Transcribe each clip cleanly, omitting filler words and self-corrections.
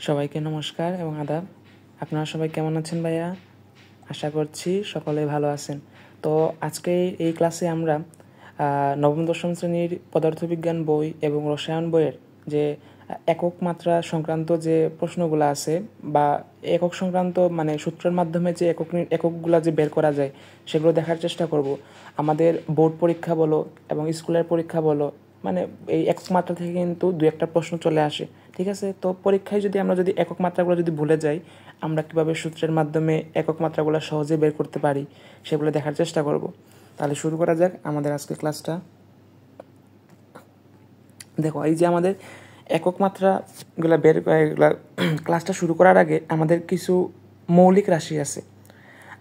সবাইকে নমস্কার এবং আদাব। আপনারা সবাই কেমন আছেন ভাইয়া? আশা করছি সকলে ভালো আছেন। তো আজকে এই ক্লাসে আমরা নবম দশম শ্রেণীর পদার্থবিজ্ঞান বই এবং রসায়ন বইয়ের যে একক মাত্রা সংক্রান্ত যে প্রশ্নগুলো আছে বা একক সংক্রান্ত মানে সূত্রের মাধ্যমে যে এককগুলো যে বের করা যায় সেগুলো দেখার চেষ্টা করব। আমাদের বোর্ড পরীক্ষা বলো এবং স্কুলের পরীক্ষা বলো, মানে এই একক মাত্রা থেকে কিন্তু দু একটা প্রশ্ন চলে আসে, ঠিক আছে? তো পরীক্ষায় আমরা যদি একক মাত্রাগুলো যদি ভুলে যাই, আমরা কীভাবে সূত্রের মাধ্যমে একক মাত্রাগুলো সহজে বের করতে পারি সেগুলো দেখার চেষ্টা করব। তাহলে শুরু করা যাক আমাদের আজকে ক্লাসটা। দেখো, এই যে আমাদের একক মাত্রাগুলো বের ক্লাসটা শুরু করার আগে আমাদের কিছু মৌলিক রাশি আছে।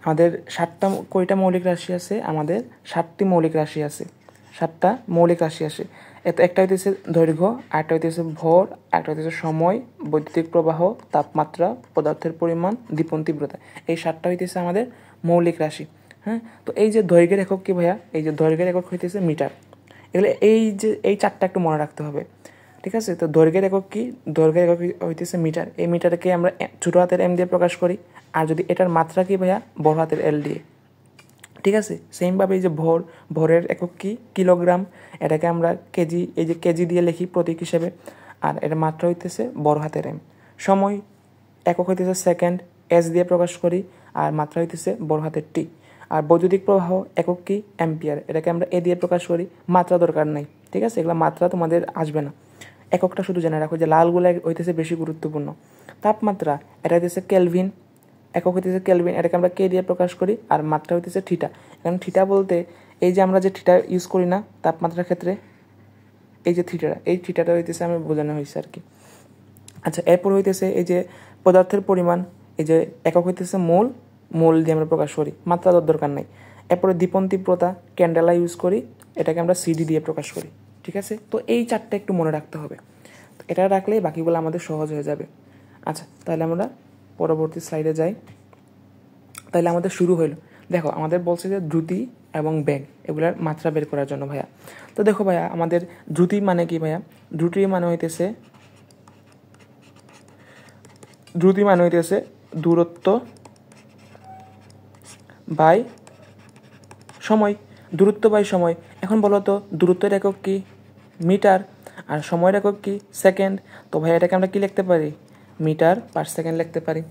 আমাদের কয়টা মৌলিক রাশি আছে? আমাদের 7টি মৌলিক রাশি আছে। 7টা মৌলিক রাশি আছে। একটা হইতেছে দৈর্ঘ্য, আরেকটা হইতেছে ভর, আরেকটা হইতেছে সময়, বৈদ্যুতিক প্রবাহ, তাপমাত্রা, পদার্থের পরিমাণ, দীপন তীব্রতা। এই 7টা হইতেছে আমাদের মৌলিক রাশি। হ্যাঁ, তো এই যে দৈর্ঘ্যের একক কি ভাইয়া? এই যে দৈর্ঘ্যের একক হইতেছে মিটার। এগুলো এই 4টা একটু মনে রাখতে হবে, ঠিক আছে? তো দৈর্ঘ্যের একক কি? দৈর্ঘ্যের একক হইতেছে মিটার। এই মিটারকে আমরা ছোট হাতের এম দিয়ে প্রকাশ করি। আর যদি এটার মাত্রা কি ভাইয়া? বড় হাতের এল দিয়ে, ঠিক আছে? সেমভাবে এই যে ভরের একক কি? কিলোগ্রাম। এটাকে আমরা কেজি, এই যে কেজি দিয়ে লিখি প্রতীক হিসেবে। আর এটার মাত্রা হইতেছে বড় হাতের এম। সময় একক হইতেছে সেকেন্ড, এস দিয়ে প্রকাশ করি। আর মাত্রা হইতেছে বড় হাতের টি। আর বৈদ্যুতিক প্রবাহ একক কি? অ্যাম্পিয়ার। এটাকে আমরা এ দিয়ে প্রকাশ করি। মাত্রা দরকার নাই, ঠিক আছে? এগুলো মাত্রা তোমাদের আসবে না। এককটা শুধু জেনে রাখো যে লালগুলো হইতেছে বেশি গুরুত্বপূর্ণ। তাপমাত্রা, এটা হইতেছে কেলভিন। একক হইতেছে কেলভিন। এটাকে আমরা কে দিয়ে প্রকাশ করি। আর মাত্রা হইতেছে থিটা। কারণ থিটা বলতে এই যে আমরা যে থিটা ইউজ করি না তাপমাত্রার ক্ষেত্রে, এই যে থিটাটা হইতেছে আমি বোঝানো হয়েছে আর কি। আচ্ছা, এরপর হইতেছে এই যে পদার্থের পরিমাণ। এই যে একক হইতেছে মোল দিয়ে আমরা প্রকাশ করি, মাত্রা দরকার নাই। এরপরে দীপন তীব্রতা, ক্যান্ডেলা ইউজ করি। এটাকে আমরা সিডি দিয়ে প্রকাশ করি, ঠিক আছে? তো এই 4টা একটু মনে রাখতে হবে। তো এটা রাখলেই বাকিগুলো আমাদের সহজ হয়ে যাবে। আচ্ছা, তাহলে আমরা পরবর্তী স্লাইডে যাই। তাহলে আমাদের শুরু হইল। দেখো, আমাদের বলছে যে দ্রুতি এবং বেগ এগুলার মাত্রা বের করার জন্য ভাইয়া। তো দেখো ভাইয়া, আমাদের দ্রুতি মানে কি ভাইয়া? দ্রুতি মানে হইতেছে দূরত্ব বাই সময়। দূরত্ব বাই সময়। এখন বলো তো, দূরত্বের একক কি? মিটার। আর সময়ের একক কি? সেকেন্ড। তো ভাই এটাকে আমরা কি লিখতে পারি? মিটার পার সেকেন্ড লিখতে পারি।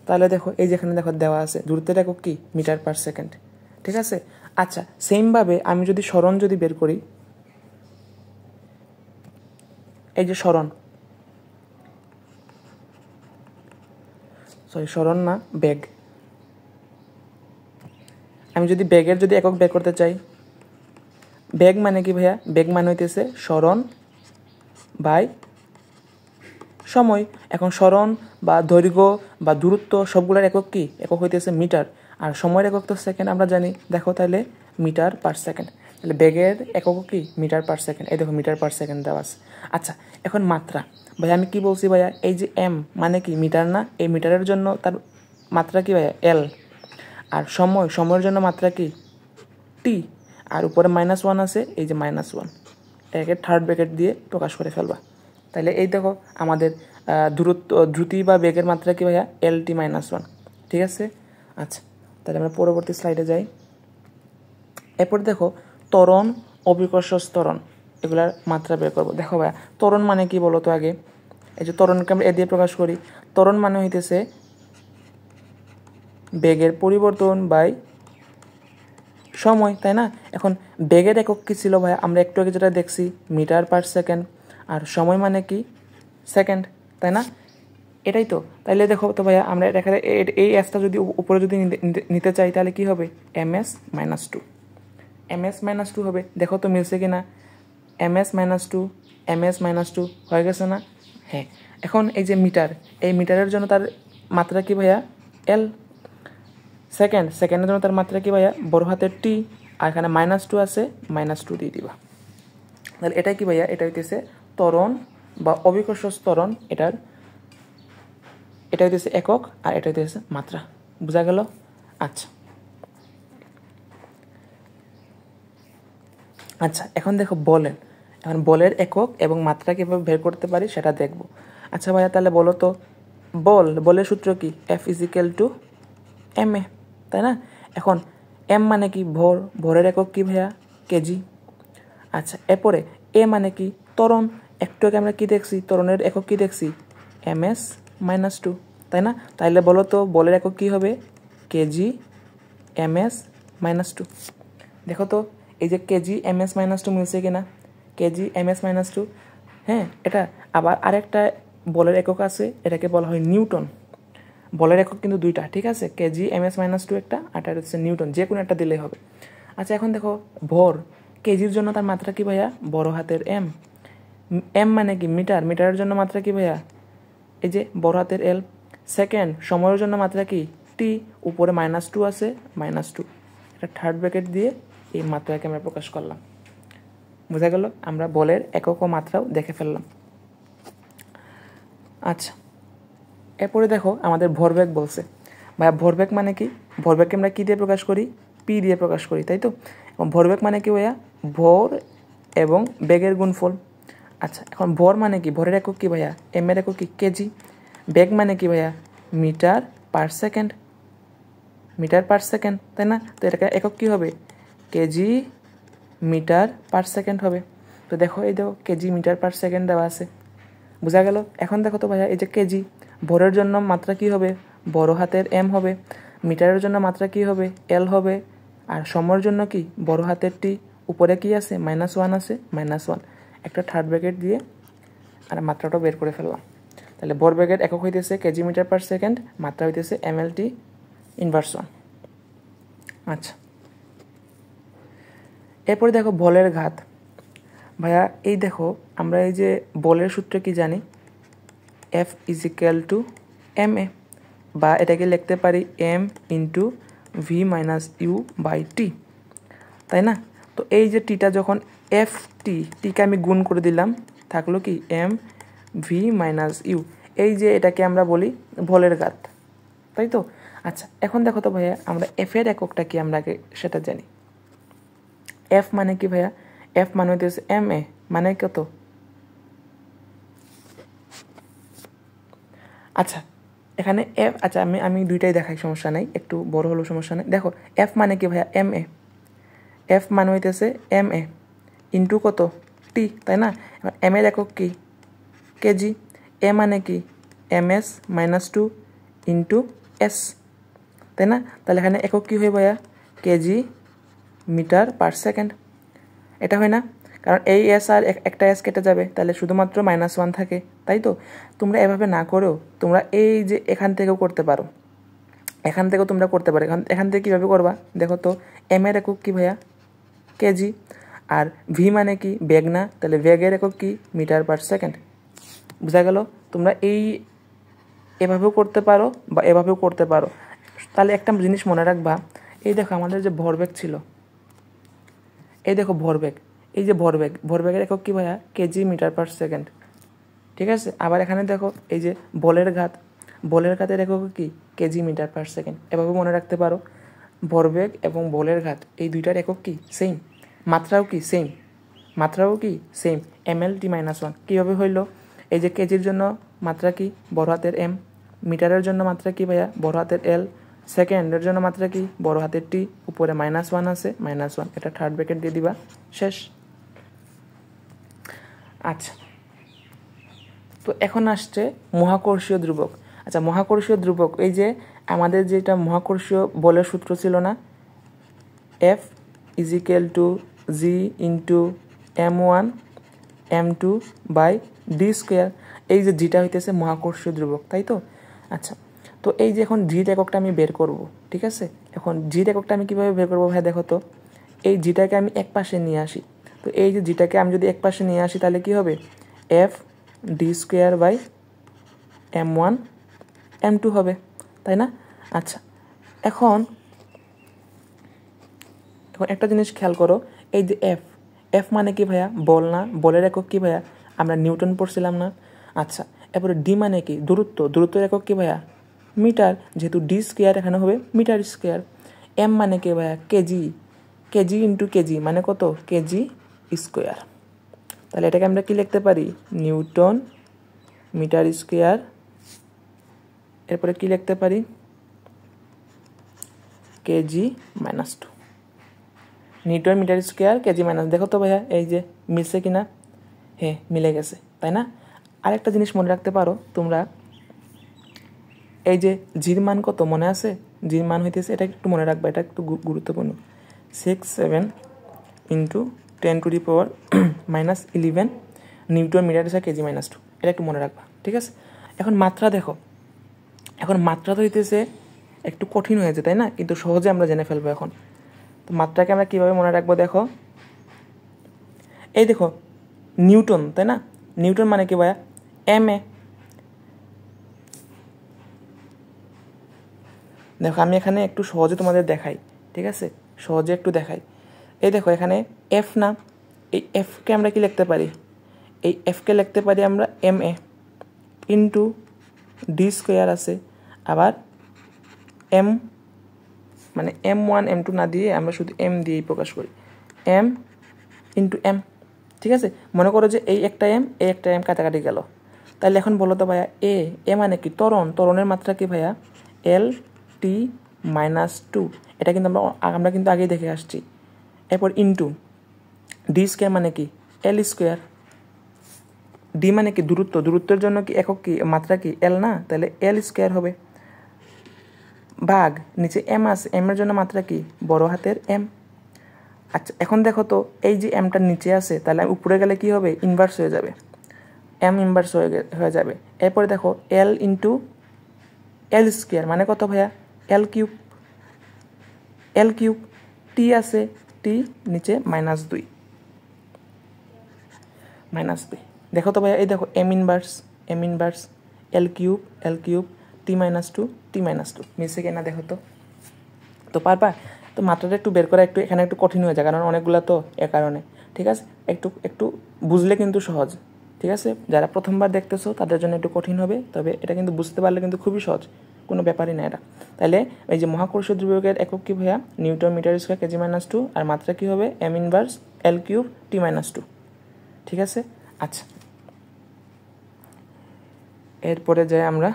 তাহলে দেখো, এই যেখানে দেখো দেওয়া আছে দূরত্বের একক কি? মিটার পার সেকেন্ড, ঠিক আছে? আচ্ছা, সেমভাবে আমি যদি সরণ বের করি, এই যে সরণ না, বেগ। আমি যদি বেগের একক বের করতে চাই, বেগ মানে কি ভাইয়া? বেগ মানে হইতেছে সরণ বাই সময়। এখন সরণ বা দৈর্ঘ্য বা দূরত্ব সবগুলোর একক কি? একক হইতেছে মিটার। আর সময়ের একক তো সেকেন্ড আমরা জানি। দেখো তাহলে মিটার পার সেকেন্ড। তাহলে বেগের একক কি? Metre per second. এই দেখো মিটার পার সেকেন্ড দেওয়া আছে। আচ্ছা, এখন মাত্রা। ভাইয়া আমি কি বলছি ভাইয়া? এই যে এম মানে কি? মিটার না? এই মিটারের জন্য তার মাত্রা কি ভাইয়া? এল। আর সময়ের জন্য মাত্রা কি? টি। আর উপরে -1 আছে, এই যে -1, এটাকে থার্ড ব্র্যাকেট দিয়ে প্রকাশ করে ফেলবা। তাহলে এই দেখো আমাদের দ্রুতি বা বেগের মাত্রা কি ভাইয়া? LT-1, ঠিক আছে? আচ্ছা, তাহলে আমরা পরবর্তী স্লাইডে যাই। এরপর দেখো ত্বরণ, অভিকর্ষ ত্বরণ, এগুলার মাত্রা বের করবো। দেখো ভাইয়া, ত্বরণ মানে কি বলো তো আগে? এই যে ত্বরণকে আমরা এ দিয়ে প্রকাশ করি। ত্বরণ মানে হইতেছে বেগের পরিবর্তন বাই সময়, তাই না? এখন বেগের একক কি ছিল ভাইয়া? আমরা একটু আগে যেটা দেখছি, মিটার পার সেকেন্ড। আর সময় মানে কি? সেকেন্ড, তাই না? এটাই তো। তাইলে দেখো তো ভাইয়া, আমরা এখানে এই এসটা যদি উপরে নিতে চাই তাহলে কি হবে? MS-2 হবে। দেখো তো মিলছে কি না? MS-2 MS-2 হয়ে গেছে না? হ্যাঁ। এখন এই যে মিটার, এই মিটারের জন্য তার মাত্রা কি ভাইয়া? এল। সেকেন্ডের জন্য তার মাত্রা কি ভাইয়া? বড় হাতের টি। আর এখানে -2 আছে, -2 দিয়ে দিবা। তাহলে এটা কি ভাইয়া? এটা হইতেছে ত্বরণ বা অভিকর্ষ ত্বরণ। এটা হইতেছে একক আর এটা হইতেছে মাত্রা। বোঝা গেল? আচ্ছা আচ্ছা, এখন দেখো বলের একক এবং মাত্রা কীভাবে বের করতে পারি সেটা দেখব। আচ্ছা ভাইয়া, তাহলে বলো তো বলের সূত্র কি F = ma, তাই না? এখন m মানে কি ভরের একক কি ভাইয়া কেজি। আচ্ছা, এরপরে এ মানে কি ত্বরণ, একটু আগে আমরা কি দেখছি ত্বরণের একক কি দেখছি ms-2, তাই না? তাইলে বলো তো বলের একক কি হবে কেজি ms-2। দেখো তো এই যে কেজি ms-2 মিলছে কিনা, কেজি ms-2। হ্যাঁ, এটা আবার আরেকটা বলের একক আছে, এটাকে বলা হয় নিউটন। বলের একক কিন্তু দুইটা, ঠিক আছে, কেজি ms-2 একটা, আর এটা হচ্ছে নিউটন, যে কোনো একটা দিলেই হবে। আচ্ছা, এখন দেখো ভর, কেজির জন্য তার মাত্রা কি ভাইয়া বড় হাতের m, m মানে কি মিটার, মিটারের জন্য মাত্রা কি ভাইয়া এই যে বড় হাতের l। সেকেন্ড, সময়ের জন্য মাত্রা কি t, উপরে -2 আছে -2, এটা থার্ড ব্র্যাকেট দিয়ে এই মাত্রাকে আমরা প্রকাশ করলাম। বোঝা গেল? আমরা বলের একক ও মাত্রাও দেখে ফেললাম। আচ্ছা, এরপরে দেখো আমাদের ভরবেগ বলছে। ভাইয়া ভরবেগ মানে কি? ভরবেগকে আমরা কী দিয়ে প্রকাশ করি? পি দিয়ে প্রকাশ করি, তাই তো? এবং ভরবেগ মানে কি ভাইয়া ভর এবং বেগের গুণফল। আচ্ছা, এখন ভর মানে কি? ভরের একক কি ভাইয়া এম এর একক কি কেজি। বেগ মানে কি ভাইয়া metre per second, metre per second, তাই না? তো এটাকে একক কি হবে কেজি মিটার পার সেকেন্ড হবে। তো দেখো এই দেখো কেজি মিটার পার সেকেন্ড দেওয়া আছে, বোঝা গেল? এখন দেখো তো ভাইয়া এই যে কেজি, ভরের জন্য মাত্রা কি হবে বড় হাতের m হবে, মিটারের জন্য মাত্রা কি হবে l হবে, আর সময়ের জন্য কি বড় হাতের t, উপরে কি আছে -1 আছে -1, একটা থার্ড ব্র্যাকেট দিয়ে আর মাত্রাটা বের করে ফেললাম। তাহলে ভরবেগের একক হইতেছে কেজি মিটার পার সেকেন্ড, মাত্রা হইতেছে mLt ইনভার্স 1। আচ্ছা, এরপরে দেখো বলের ঘাত। ভাইয়া এই দেখো আমরা এই যে বলের সূত্রে কি জানি F = ma, বা এটাকে লিখতে পারি m × v-u/t, তাই না? তো এই যে টিটা যখন টিকে আমি গুণ করে দিলাম, থাকলো কি m v-u, এই যে এটাকে আমরা বলি বলের ঘাত, তাই তো? আচ্ছা, এখন দেখো তো ভাইয়া আমরা f এর এককটা কি আমরা আগে সেটা জানি। f মানে কি ভাইয়া? f মানে হইতেছে ma, মানে কত? আচ্ছা, এখানে f, আচ্ছা আমি দুইটাই দেখাই, সমস্যা নেই, একটু বড় হলেও সমস্যা নেই। দেখো f মানে কি ভাইয়া ma, f মানে হইতেছে ma ইন্টু কত t, তাই না? এবার m এর একক কি কেজি, a মানে কি ms-2 ইন্টু s, তাই না? তাহলে এখানে একক কি হয় ভাইয়া কেজি মিটার পার সেকেন্ড, এটা হয় না? কারণ এই এস আর একটা এস কেটে যাবে, তাহলে শুধুমাত্র -1 থাকে, তাই তো? তোমরা এভাবে না করেও তোমরা এই যে এখান থেকেও করতে পারো, এখান থেকেও তোমরা করতে পারো। এখান থেকে কীভাবে করবা দেখো তো, এম এর একক কি ভাইয়া কেজি, আর ভি মানে কি বেগ না, তাহলে বেগের একক কি মিটার পার সেকেন্ড। বোঝা গেল? তোমরা এভাবেও করতে পারো বা এভাবেও করতে পারো। তাহলে একটা জিনিস মনে রাখবা, এই দেখো আমাদের যে ভরবেগ ছিল, এই দেখো ভরবেগ, এই যে ভরবেগের একক কি ভাইয়া কেজি মিটার পার সেকেন্ড, ঠিক আছে? আবার এখানে দেখো এই যে বলের ঘাতের একক কি কেজি মিটার পার সেকেন্ড। এভাবে মনে রাখতে পারো, ভরবেগ এবং বলের ঘাত এই দুইটার একক কি সেম, মাত্রাও কি সেম, mLt-1। কীভাবে হইল? এই যে কেজির জন্য মাত্রা কি বড় হাতের m, মিটারের জন্য মাত্রা কি ভাইয়া বড় হাতের l, সেকেন্ডের জন্য মাত্রা কি বড় হাতের t, উপরে -1 আছে -1, এটা থার্ড ব্র্যাকেট দিয়ে দিবা, শেষ। আচ্ছা, তো এখন আসছে মহাকর্ষীয় ধ্রুবক। আচ্ছা, মহাকর্ষীয় ধ্রুবক, এই যে আমাদের যেটা মহাকর্ষীয় বলের সূত্র ছিল না, F = g × m1 m2/d², এই যে জিটা হইতেছে মহাকর্ষীয় ধ্রুবক, তাই তো? আচ্ছা, তো এই যে এখন জির এককটা আমি বের করব, ঠিক আছে? এখন জির এককটা আমি কীভাবে বের করবো ভাই দেখো তো, এই জিটাকে আমি এক পাশে নিয়ে আসি। তো এই যে জিটাকে আমি যদি এক পাশে নিয়ে আসি তাহলে কি হবে f(d²/m1 m2) হবে, তাই না? আচ্ছা, এখন একটা জিনিস খেয়াল করো, এই যে এফ মানে কি ভাইয়া বল না, বলের একক কি ভাইয়া আমরা নিউটন পড়ছিলাম না? আচ্ছা, এরপরে ডি মানে কি দূরত্বের একক কি ভাইয়া মিটার, যেহেতু d² এখানে হবে মিটার স্কোয়ার। এম মানে কি ভাইয়া কেজি ইন্টু কেজি মানে কত কেজি স্কোয়ার। তাহলে এটাকে আমরা কি লিখতে পারি নিউটন মিটার স্কোয়ার এরপরে কি লিখতে পারি, kg minus 2 newton metre square kg minus. দেখো তো ভাইয়া এই যে মিলছে কিনা, হ্যাঁ মিলে গেছে, তাই না? আরেকটা জিনিস মনে রাখতে পারো তোমরা, এই যে জির মান কত মনে আছে? জির মান হইতেছে, এটা একটু মনে রাখবা, এটা একটু গুরুত্বপূর্ণ, 6-7 into 10⁻⁻11 newton metre square kg minus 2, এটা একটু মনে রাখবা, ঠিক আছে? এখন মাত্রা দেখো, এখন মাত্রা তো হইতেছে একটু কঠিন হয়েছে, তাই না? কিন্তু সহজে আমরা জেনে ফেলবো এখন। তো মাত্রাকে আমরা কীভাবে মনে রাখবো দেখো, এই দেখো নিউটন, তাই না? নিউটন মানে কি ভাইয়া? M A. দেখো আমি এখানে একটু সহজে তোমাদের দেখাই, ঠিক আছে? সহজে একটু দেখাই। এই দেখো এখানে এফ না, এই এফকে আমরা কি লিখতে পারি? এই এফকে লিখতে পারি আমরা M A into D square আছে, আবার এম মানে M1 M2 না দিয়ে আমরা শুধু এম দিয়েই প্রকাশ করি, এম ইন্টু এম, ঠিক আছে? মনে করো যে এই একটা এম, এই একটা এম কাটাকাটি গেল, তাহলে এখন বলো তো ভাইয়া এ মানে কি? ত্বরণের মাত্রা কি ভাইয়া? L-T-2, এটা কিন্তু আমরা কিন্তু আগেই দেখে আসছি। এরপর ইন্টু ডি স্কোয়ার মানে কি? এল স্কোয়ার। ডি মানে কি? দূরত্বের জন্য কি একক কি মাত্রা কি? এল না, তাহলে এল স্কোয়ার হবে, ভাগ নিচে এম আছে, এম এর জন্য মাত্রা কি? বড় হাতের এম। আচ্ছা এখন দেখো তো এই যে এমটা নিচে আছে, তাহলে উপরে গেলে কি হবে? ইনভার্স হয়ে যাবে, এম ইনভার্স হয়ে যাবে। এরপরে দেখো এল ইন্টু এল স্কোয়ার মানে কত ভাইয়া? এল কিউব। টি আছে, টি নিচে -2 দেখো তো ভাইয়া, এই দেখো এম ইনভার্স এল কিউব টি-2 মিলছে কিনা দেখো তো। তো পারবা? তো মাত্রাটা একটু বের করা একটু এখানে একটু কঠিন হয়ে যায়, কারণ অনেকগুলো তো এ কারণে, ঠিক আছে? একটু বুঝলে কিন্তু সহজ, ঠিক আছে? যারা প্রথমবার দেখতেছো তাদের জন্য একটু কঠিন হবে, তবে এটা কিন্তু বুঝতে পারলে কিন্তু খুবই সহজ, কোনো ব্যাপারই না এটা। তাহলে এই যে মহাকর্ষীয় ধ্রুবকের একক কি ভাইয়া? Newton metre square kg minus 2, আর মাত্রা কি হবে? M inverse L cube T, ঠিক আছে? আচ্ছা এরপরে যাই আমরা,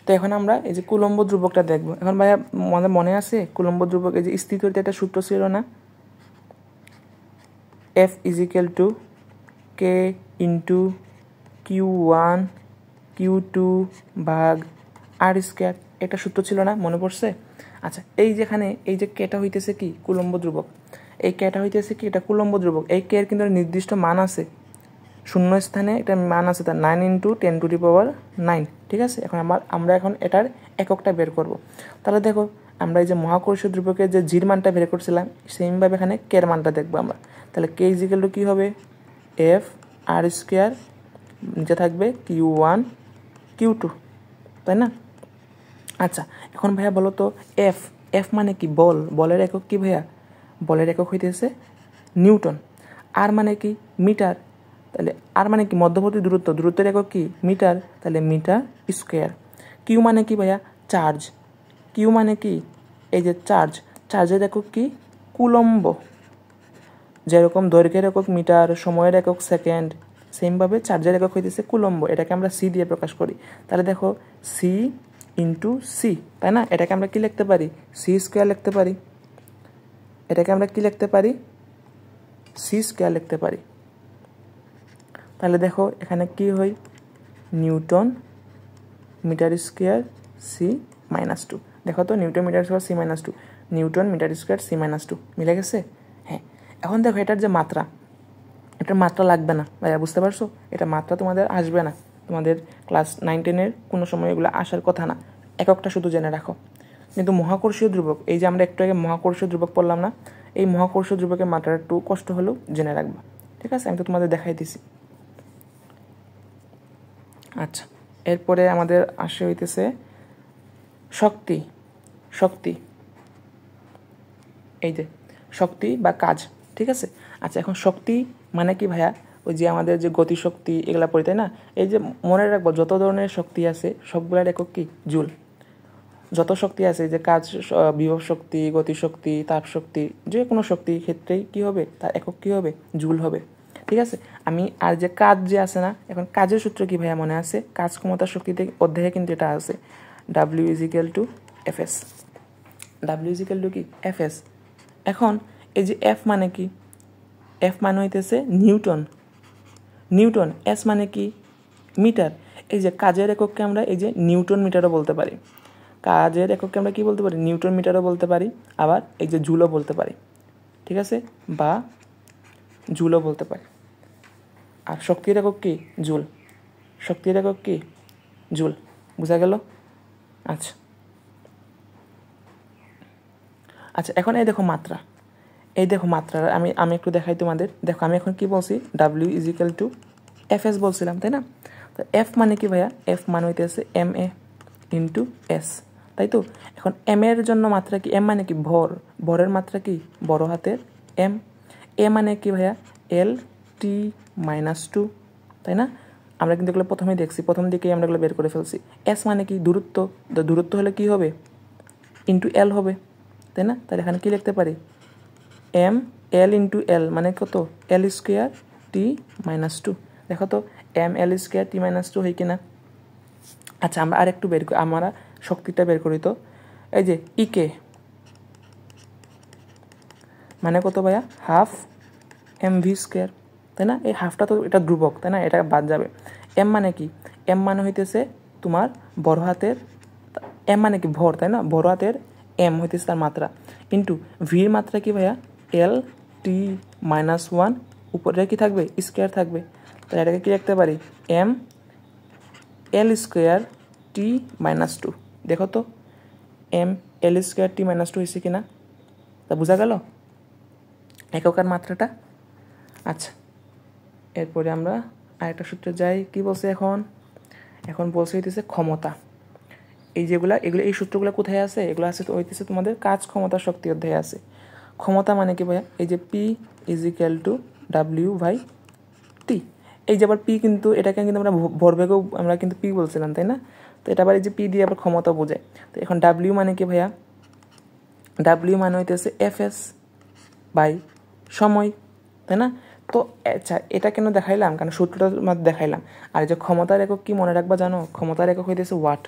তো এখন আমরা এই যে কুলম্ব ধ্রুবকটা দেখবো। এখন ভাইয়া আমাদের মনে আছে কুলম্ব ধ্রুবক এই যে স্থিতিতে একটা সূত্র ছিল না, F = K into Q1 Q2 ভাগ আর স্কোয়ার, একটা সূত্র ছিল না, মনে পড়ছে? আচ্ছা এই যেখানে এই যে কেটা হইতেছে কি? কুলম্ব ধ্রুবক। এই কেটা হইতেছে কি? এটা কুলম্ব ধ্রুবক। এই কে এর কিন্তু নির্দিষ্ট মান আছে, শূন্য স্থানে একটা মান আছে তার 9 × 10⁹, ঠিক আছে? এখন আমরা এখন এটার এককটা বের করব। তাহলে দেখো আমরা এই যে মহাকর্ষীয় ধ্রুবকের যে জির মানটা বের করছিলাম, সেমভাবে এখানে কের মানটা দেখবো আমরা। তাহলে কে = কী হবে? এফ আর স্কোয়ার, নিচে থাকবে Q1 Q2, তাই না? আচ্ছা এখন ভাইয়া বলো তো এফ মানে কি? বলের একক কি ভাইয়া? বলের একক হইতেছে নিউটন। আর মানে কি? মিটার। তাহলে আর মানে কি? মধ্যবর্তী দূরত্বের একক কি? মিটার, তাহলে মিটার স্কোয়ার। কিউ মানে কি ভাইয়া? চার্জ। কিউ মানে কি? এই যে চার্জের একক কি? কুলম্ব। যেরকম দৈর্ঘ্যের একক মিটার, সময়ের একক সেকেন্ড, সেমভাবে চার্জের একক হইতেছে কুলম্ব। এটাকে আমরা সি দিয়ে প্রকাশ করি। তাহলে দেখো সি ইন্টু সি, তাই না? এটাকে আমরা কি লিখতে পারি? সি স্কোয়ার লিখতে পারি। এটাকে আমরা কি লিখতে পারি? সি স্কোয়ার লিখতে পারি। তাহলে দেখো এখানে কি হয়? Newton metre square C-2। দেখো তো newton metre square C-2, newton metre square C-2 মিলে গেছে। হ্যাঁ এখন দেখো এটার যে মাত্রা, এটার মাত্রা লাগবে না ভাইয়া, বুঝতে পারছো? এটা মাত্রা তোমাদের আসবে না, তোমাদের ক্লাস 9-10-এর কোনো সময় এগুলো আসার কথা না, এককটা শুধু জেনে রাখো। কিন্তু মহাকর্ষীয় ধ্রুবক, এই যে আমরা একটু আগে মহাকর্ষীয় ধ্রুবক পড়লাম না, এই মহাকর্ষীয় ধ্রুবকের মাত্রাটা একটু কষ্ট হলেও জেনে রাখবা, ঠিক আছে? আমি তো তোমাদের দেখাই দিছি। আচ্ছা এরপরে আমাদের আসে হইতেছে শক্তি, এই যে শক্তি বা কাজ, ঠিক আছে? আচ্ছা এখন শক্তি মানে কি ভাইয়া? ওই যে আমাদের যে গতিশক্তি এগুলা পড়ি, তাই না? এই যে মনে রাখবো যত ধরনের শক্তি আছে সবগুলার একক কি? জুল। যত শক্তি আছে, এই যে কাজ, বিভব শক্তি, গতিশক্তি, তাপ শক্তি, যে কোনো শক্তির ক্ষেত্রেই কি হবে? তার একক কি হবে? জুল হবে, ঠিক আছে। আমি আর যে কাজ যে আছে না, এখন কাজের সূত্র কি ভাইয়া মনে আছে? কাজ ক্ষমতার শক্তিতে অধ্যায়ে কিন্তু এটা আছে, W is equal to F S. W is equal to কি? F S. এখন এই যে এফ মানে কি? এফ মানে হইতেছে নিউটন, নিউটন। এস মানে কি? মিটার। এই যে কাজের একককে আমরা এই যে নিউটন মিটারও বলতে পারি, কাজের একককে আমরা কি বলতে পারি? নিউটন মিটারও বলতে পারি, আবার এই যে জুলও বলতে পারি, ঠিক আছে, বা জুলও বলতে পারি। আর শক্তির একক কি? জুল। শক্তির একক কি? জুল। বুঝা গেল? আচ্ছা আচ্ছা, এখন এই দেখো মাত্রা, এই দেখো মাত্রা আমি একটু দেখাই তোমাদের। দেখো আমি এখন কি বলছি? W is equal to F S বলছিলাম, তাই না? তো এফ মানে কি ভাইয়া? এফ মানে হইতেছে এম এ ইন্টু এস, তাই তো? এখন এম এর জন্য মাত্রা কি? এম মানে কি? ভর। ভরের মাত্রা কি? বড় হাতের এম। এ মানে কি ভাইয়া? এল টি মাইনাস টু, তাই না? আমরা কিন্তু এগুলো প্রথমেই দেখছি, প্রথম দিকেই আমরা এগুলো বের করে ফেলছি। এস মানে কি? দূরত্ব। তো দূরত্ব হলে কি হবে? ইন্টু এল হবে, তাই না? তাহলে এখানে কি লিখতে পারি? এম এল ইন্টু এল মানে কত? এল স্কোয়ার টি মাইনাস টু। দেখো তো এম এল স্কোয়ার টি মাইনাস টু হয় কিনা? আচ্ছা আমরা আরেকটু বের করি, আমরা শক্তিটা বের করি তো। এই যে ইকে মানে কত ভাইয়া? হাফ এম ভি স্কোয়ার, তাই না? এই হাফটা তো এটা ধ্রুবক, তাই না? এটা বাদ যাবে। এম মানে কি? এম মানে হইতেছে তোমার বড় হাতের, এম মানে কি? ভর, তাই না? বড় হাতের এম হইতেছে তার মাত্রা, ইন্টু ভির মাত্রা কি ভাইয়া? এল টি মাইনাস ওয়ান, উপরে কি থাকবে? স্কোয়ার থাকবে। তো এটাকে কি লিখতে পারি? এম এল স্কোয়ার টি মাইনাস টু। দেখো তো এম এল স্কোয়ার টি মাইনাস টু হয়েছে কিনা? তা বোঝা গেল এককার মাত্রাটা? আচ্ছা এরপরে আমরা আরেকটা সূত্রে যাই। কি বলছে এখন? এখন বলছে হইতেছে ক্ষমতা। এই যেগুলা এগুলো এই সূত্রগুলো কোথায় আছে? এগুলো আছে তো হইতেছে তোমাদের কাজ ক্ষমতা শক্তি অধ্যায়ে আছে। ক্ষমতা মানে কি ভাইয়া? এই যে P is equal to W by T. এই যে আবার পি কিন্তু এটাকে কিন্তু আমরা ভরবেগও আমরা কিন্তু পি বলছিলাম, তাই না? তো এটা আবার এই যে পি দিয়ে আবার ক্ষমতা বোঝায়। তো এখন ডাব্লিউ মানে কি ভাইয়া? ডাব্লিউ মানে হইতেছে এফ এস বাই সময়, তাই না? তো আচ্ছা এটা কেন দেখাইলাম? কারণ সূত্রটার মধ্যে দেখাইলাম। আর যে ক্ষমতার একক কি মনে রাখবা জানো? ক্ষমতার একক হইতেছে ওয়াট।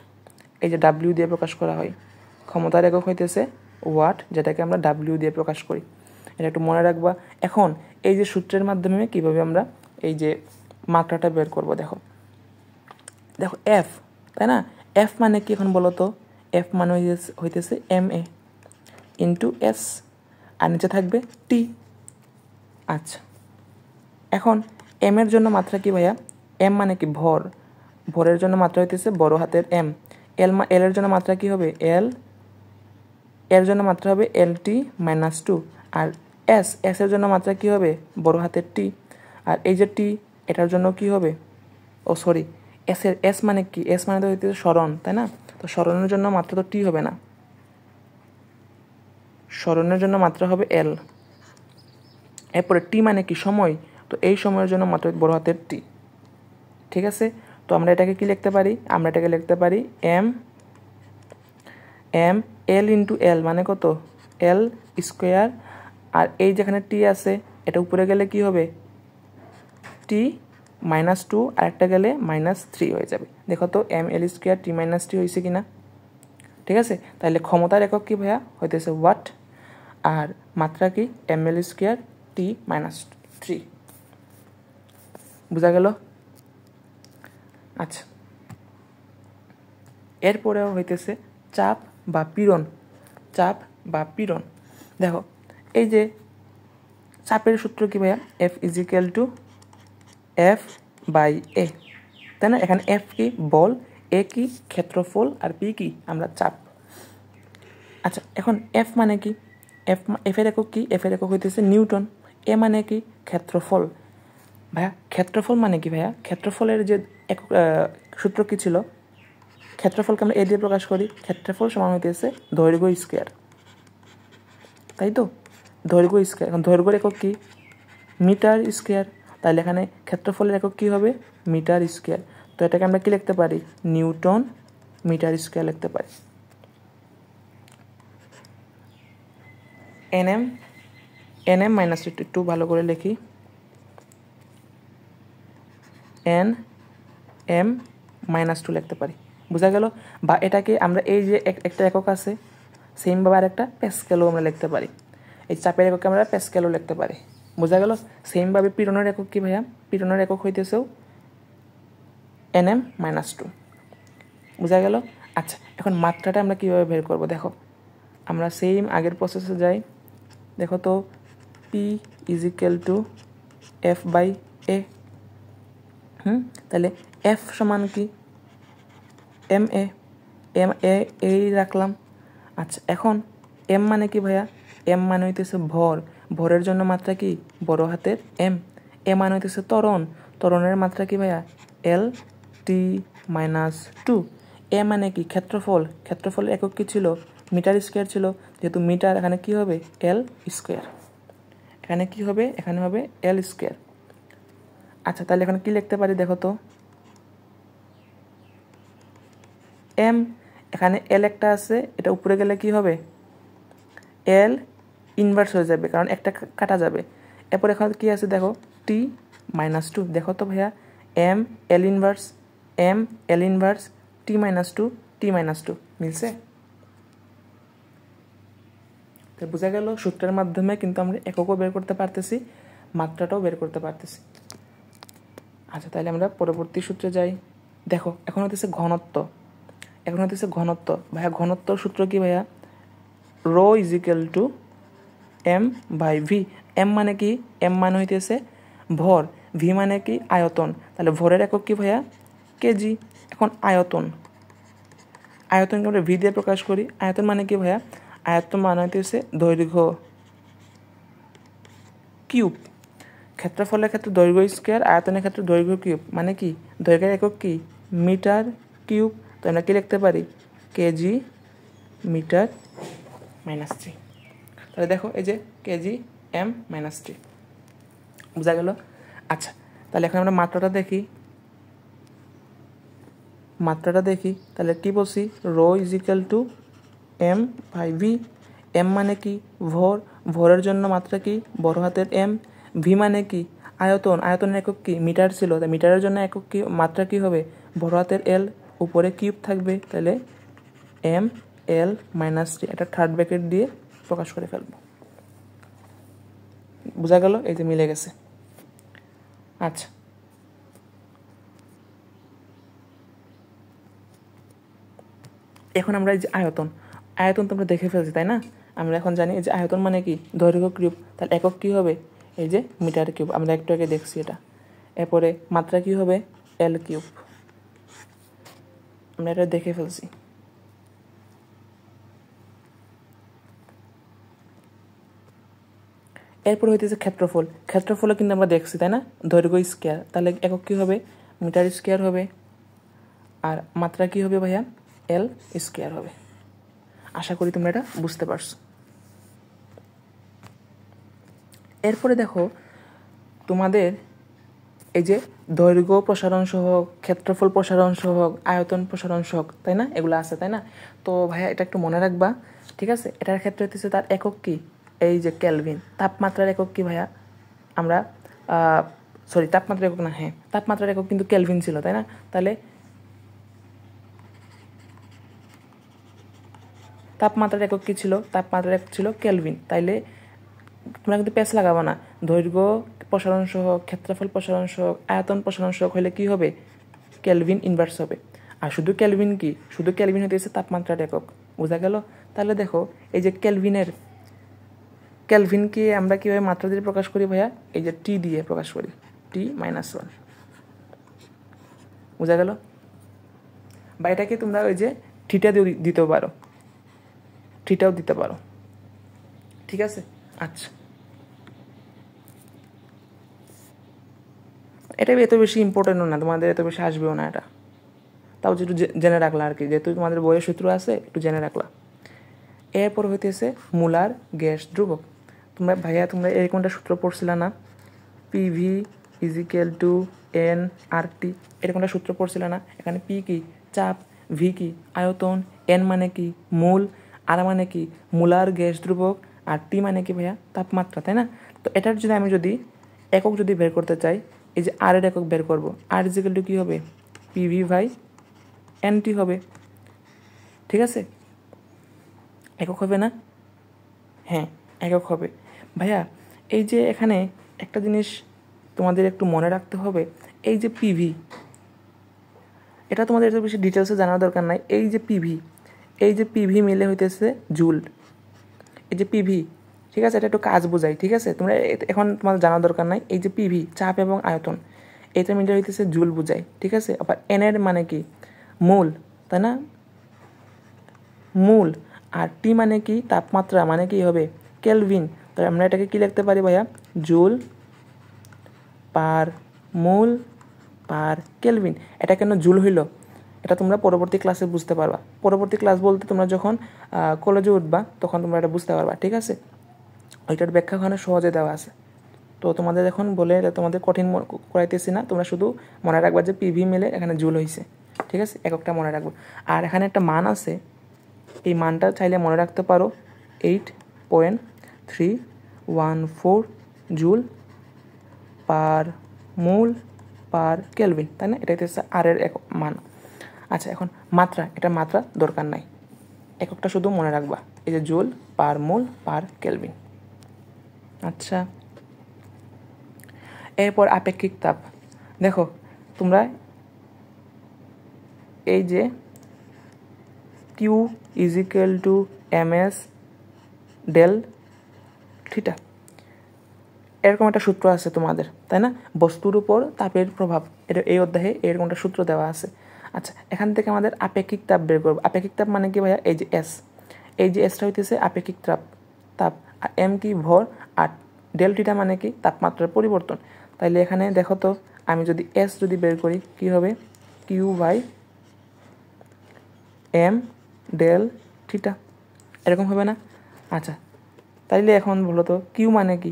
এই যে ডাব্লিউ দিয়ে প্রকাশ করা হয়, ক্ষমতার একক হইতেছে ওয়াট, যেটাকে আমরা ডাব্লিউ দিয়ে প্রকাশ করি। এটা একটু মনে রাখবা। এখন এই যে সূত্রের মাধ্যমে কীভাবে আমরা এই যে মাত্রাটা বের করব, দেখো দেখো এফ, তাই না? এফ মানে কি এখন বলো তো? এফ মানে হইতেছে এম এ ইন্টু এস, আর নিচে থাকবে টি। আচ্ছা এখন এম এর জন্য মাত্রা কি ভাইয়া? এম মানে কি? ভর। ভরের জন্য মাত্রা হইতেছে বড় হাতের এম। এল এর জন্য মাত্রা কি হবে? এল এর জন্য মাত্রা হবে এল টি মাইনাস টু। আর এস এর জন্য মাত্রা কি হবে? বড় হাতের টি। আর এই যে টি, এটার জন্য কি হবে? ও সরি, এস মানে কি? এস মানে তো হইতেছে স্মরণ, তাই না? তো স্মরণের জন্য মাত্রা তো টি হবে না, স্মরণের জন্য মাত্রা হবে এল। এরপরে টি মানে কি? সময়। তো এই সময়ের জন্য মাত্রা বড় হাতের টি, ঠিক আছে? তো আমরা এটাকে কি লিখতে পারি? আমরা এটাকে লিখতে পারি M M L into L মানে কত? এল স্কোয়ার। আর এই যেখানে টি আছে এটা উপরে গেলে কি হবে? টি মাইনাস টু, আর একটা গেলে মাইনাস থ্রি হয়ে যাবে। দেখো তো এম এল স্কোয়ার টি মাইনাস টি হয়েছে কিনা? ঠিক আছে, তাহলে ক্ষমতার একক কি ভাইয়া? হইতেছে ওয়াট। আর মাত্রা কি? এম এল স্কোয়ার টি মাইনাস থ্রি। বোঝা গেল? আচ্ছা এরপরেও হইতেছে চাপ বা পীড়ন। চাপ বা পীড়ন, দেখো এই যে চাপের সূত্র কি ভাইয়া? F is equal to F by A, তাই না? এখানে এফ কি? বল, এ কি? ক্ষেত্রফল, আর পি কি? আমরা চাপ। আচ্ছা এখন এফ মানে কি? এফের একক কি? এফের একক হইতেছে নিউটন। এ মানে কি? ক্ষেত্রফল। ভাইয়া ক্ষেত্রফল মানে কি ভাইয়া? ক্ষেত্রফলের যে একক সূত্র কি ছিল? ক্ষেত্রফলকে আমরা এ দিয়ে প্রকাশ করি। ক্ষেত্রফল সমান হইতেছে দৈর্ঘ্য স্কোয়ার, তাই তো? দৈর্ঘ্য স্কোয়ার। এখন দৈর্ঘ্যের একক কি? Metre square. তাহলে এখানে ক্ষেত্রফলের একক কী হবে? Metre square. তো এটাকে আমরা কি লিখতে পারি? নিউটন মিটার স্কোয়ার লিখতে পারি। এনএম মাইনাস একটু ভালো করে লিখি। এন এম -2 লিখতে পারি। বোঝা গেল? বা এটাকে আমরা এই যে একটা একক আছে সেমভাবে আরেকটা প্যাসকেলও আমরা লিখতে পারি। এই চাপের এককে আমরা প্যাসকেলও লিখতে পারি। বোঝা গেল? সেমভাবে পীড়নের একক কি ভাইয়া? পীড়নের একক হইতেছেও nm -2। বোঝা গেল? আচ্ছা, এখন মাত্রাটা আমরা কীভাবে বের করব? দেখো, আমরা সেম আগের প্রসেসে যাই। দেখো তো, P = F/A। তাহলে F সমান কি? ma। এই রাখলাম। আচ্ছা, এখন m মানে কি ভাইয়া? m মানে হইতেছে ভর। ভরের জন্য মাত্রা কি? বড় হাতের m। a মানে হইতেছে ত্বরণ। ত্বরণের মাত্রা কি ভাইয়া? L-2। a মানে কি? ক্ষেত্রফল। ক্ষেত্রফলের একক কি ছিল? মিটার স্কোয়ার ছিল। যেহেতু মিটার, এখানে কি হবে? L square. এখানে কি হবে? এখানে হবে L স্কোয়ার। আচ্ছা, তাহলে এখানে কি লিখতে পারি দেখো তো? m, এখানে L একটা আছে, এটা উপরে গেলে কি হবে? L ইনভার্স হয়ে যাবে, কারণ একটা কাটা যাবে। এরপর এখানে কি আছে দেখো? T-2। দেখো তো ভাইয়া, m L inverse, m L inverse, T-2 T-2 মিলছে? তো বোঝা গেল সূত্রের মাধ্যমে কিন্তু আমরা এককও বের করতে পারতেছি, মাত্রাটাও বের করতে পারতেছি। আচ্ছা, তাহলে আমরা পরবর্তী সূত্রে যাই। দেখো, এখন হতেছে ঘনত্ব। এখন হতেছে ঘনত্ব। ভাইয়া, ঘনত্বর সূত্র কি ভাইয়া? ρ = m/v। m মানে কি? m মানে হইতেছে ভর, v মানে কি? আয়তন। তাহলে ভরের একক কি ভাইয়া? কেজি। এখন আয়তনকে আমরা v দিয়ে প্রকাশ করি। আয়তন মানে কি ভাইয়া? আয়তন মানে হইতেছে দৈর্ঘ্য কিউব। ক্ষেত্রফলের ক্ষেত্রে দৈর্ঘ্য স্কোয়ার, আয়তনের ক্ষেত্রে দৈর্ঘ্য কিউব। মানে কি? দৈর্ঘ্যের একক কি? Metre cube. তো আমরা কি লিখতে পারি? KG metre -3। তাহলে দেখো, এই যে কেজি m-3 বোঝা গেল? আচ্ছা, তাহলে এখন আমরা মাত্রাটা দেখি। তাহলে কি বলছি? ρ = m/v। m মানে কি? ভর। ভরের জন্য মাত্রা কি? বড় হাতের m। v মানে কি? আয়তন। আয়তনের একক কি? মিটার ছিল। তাই মিটারের জন্য একক কি? মাত্রা কি হবে? বড় হাতের L, উপরে কিউব থাকবে। তাহলে m-L-3 একটা থার্ড ব্র্যাকেট দিয়ে প্রকাশ করে ফেলবো। বোঝা গেল? এই যে মিলে গেছে। আচ্ছা, এখন আমরা এই যে আয়তন তোমরা দেখে ফেলছি, তাই না? আমরা এখন জানি যে আয়তন মানে কি? দৈর্ঘ্য কিউব। তাহলে একক কি হবে? এই যে মিটার কিউব। আমরা একটু আগে দেখছি এটা। এরপরে মাত্রা কি হবে? L cube. আমরা এটা দেখে ফেলছি। এরপর হইতেছে ক্ষেত্রফল। ক্ষেত্রফলও কিন্তু আমরা দেখছি, তাই না? দৈর্ঘ্য স্কোয়ার। তাহলে একক কি হবে? মিটার স্কোয়ার হবে। আর মাত্রা কি হবে ভাইয়া? L স্কোয়ার হবে। আশা করি তোমরা এটা বুঝতে পারছো। এরপরে দেখো, তোমাদের এই যে দৈর্ঘ্য প্রসারণ সহগ, ক্ষেত্রফল প্রসারণ সহগ, আয়তন প্রসারণ সহগ, তাই না? এগুলো আছে, তাই না? তো ভাইয়া, এটা একটু মনে রাখবা, ঠিক আছে? এটার ক্ষেত্রে হচ্ছে তার একক কি? এই যে কেলভিন। তাপমাত্রার একক কি ভাইয়া? আমরা তাপমাত্রার একক না, হ্যাঁ, তাপমাত্রার একক কিন্তু কেলভিন ছিল, তাই না? তাহলে তাপমাত্রার একক কি ছিল? তাপমাত্রার একক ছিল কেলভিন। তাইলে তোমরা কিন্তু প্যাচ লাগাবো না। দৈর্ঘ্য প্রসারণ সহগ, ক্ষেত্রফল প্রসারণ সহগ, আয়তন প্রসারণ সহগ হলে কি হবে? কেলভিন ইনভার্স হবে। আর শুধু কেলভিন কি? শুধু কেলভিন হতেছে তাপমাত্রার একক। বোঝা গেল? তাহলে দেখো, এই যে কেলভিনকে আমরা কীভাবে মাত্রা দিয়ে প্রকাশ করি ভাইয়া? এই যে টি দিয়ে প্রকাশ করি, T-1। বোঝা গেল? বা এটাকে তোমরা ওই যে থিটা দিয়ে দিতেও পারো, থিটাও দিতে পারো, ঠিক আছে? আচ্ছা, এটা এত বেশি ইম্পর্টেন্টও না, তোমাদের এত বেশি আসবেও না এটা। তাও একটু জেনে রাখলা আর কি, যেহেতু তোমাদের বইয়ের সূত্র আছে, একটু জেনে রাখলা। এরপর হইতেছে মুলার গ্যাস ধ্রুবক। তোমরা এরকমটা সূত্র পড়ছিলা না? PV = nRT, এরকমটা সূত্র পড়ছিলা না? এখানে P কি? চাপ, V কি? আয়তন, N মানে কি? মূল, R মানে কি? মুলার গ্যাস ধ্রুবক, আর T মানে কি ভাইয়া? তাপমাত্রা, তাই না? তো এটার যদি আমি একক বের করতে চাই, এই যে আর এর একক বের করব, আর ইজিক্যাল টু কী হবে, পিভি বাই এনটি হবে, ঠিক আছে? একক হবে না? হ্যাঁ, একক হবে। ভাইয়া এই যে এখানে একটা জিনিস তোমাদের একটু মনে রাখতে হবে, এই যে পিভি, এটা তোমাদের এত বেশি ডিটেলসে জানার দরকার নাই। এই যে পিভি মিলে হইতেছে জুল, এই যে পিভি, ঠিক আছে? এটা একটু কাজ বোঝাই, ঠিক আছে? তোমরা এখন তোমাদের জানার দরকার নাই। এই যে পিভি, চাপ এবং আয়তন, এটা মিলে হইতেছে জুল বোঝাই, ঠিক আছে? আবার এনের মানে কি, মূল, তাই না? মূল। আর টি মানে কি, তাপমাত্রা, মানে কি হবে, কেলভিন। তো আমরা এটাকে কি লিখতে পারি ভাইয়া, জুল পার মোল পার কেলভিন। এটা কেন জুল হইল, এটা তোমরা পরবর্তী ক্লাসে বুঝতে পারবা। পরবর্তী ক্লাস বলতে তোমরা যখন কলেজে উঠবা তখন তোমরা এটা বুঝতে পারবা, ঠিক আছে? ওইটার ব্যাখ্যা ওখানে সহজে দেওয়া আছে। তো তোমাদের এখন বলে তোমাদের কঠিন করাইতেছি না, তোমরা শুধু মনে রাখবা যে পিভি মিলে এখানে জুল হয়েছে, ঠিক আছে? এককটা মনে রাখবো। আর এখানে একটা মান আছে, এই মানটা চাইলে মনে রাখতে পারো, 8.314 জুল পার মোল পার কেলভিন, তাই না? এটা হচ্ছে আর এর এক মান। আচ্ছা, এখন মাত্রা, এটা মাত্রা দরকার নাই, এককটা শুধু মনে রাখবা, এই যে জুল পার মোল পার কেলভিন। আচ্ছা, এরপর আপেক্ষিক তাপ। দেখো তোমরা এই যে Q equal to MS del theta, এরকম একটা সূত্র আছে তোমাদের, তাই না? বস্তুর উপর তাপের প্রভাব, এটা এই অধ্যায়ে এরকম একটা সূত্র দেওয়া আছে। আচ্ছা, এখান থেকে আমাদের আপেক্ষিক তাপ বের করবো। আপেক্ষিক তাপ মানে কি ভাইয়া, এই যে এস, এই যে এসটা হইতেছে আপেক্ষিক তাপ, আর এম কি ভর, আর ডেল থিটা মানে কি তাপমাত্রার পরিবর্তন। তাইলে এখানে দেখো তো, আমি যদি এস যদি বের করি কি হবে, Q by M del theta, এরকম হবে না? আচ্ছা, তাইলে এখন বলো তো কিউ মানে কি,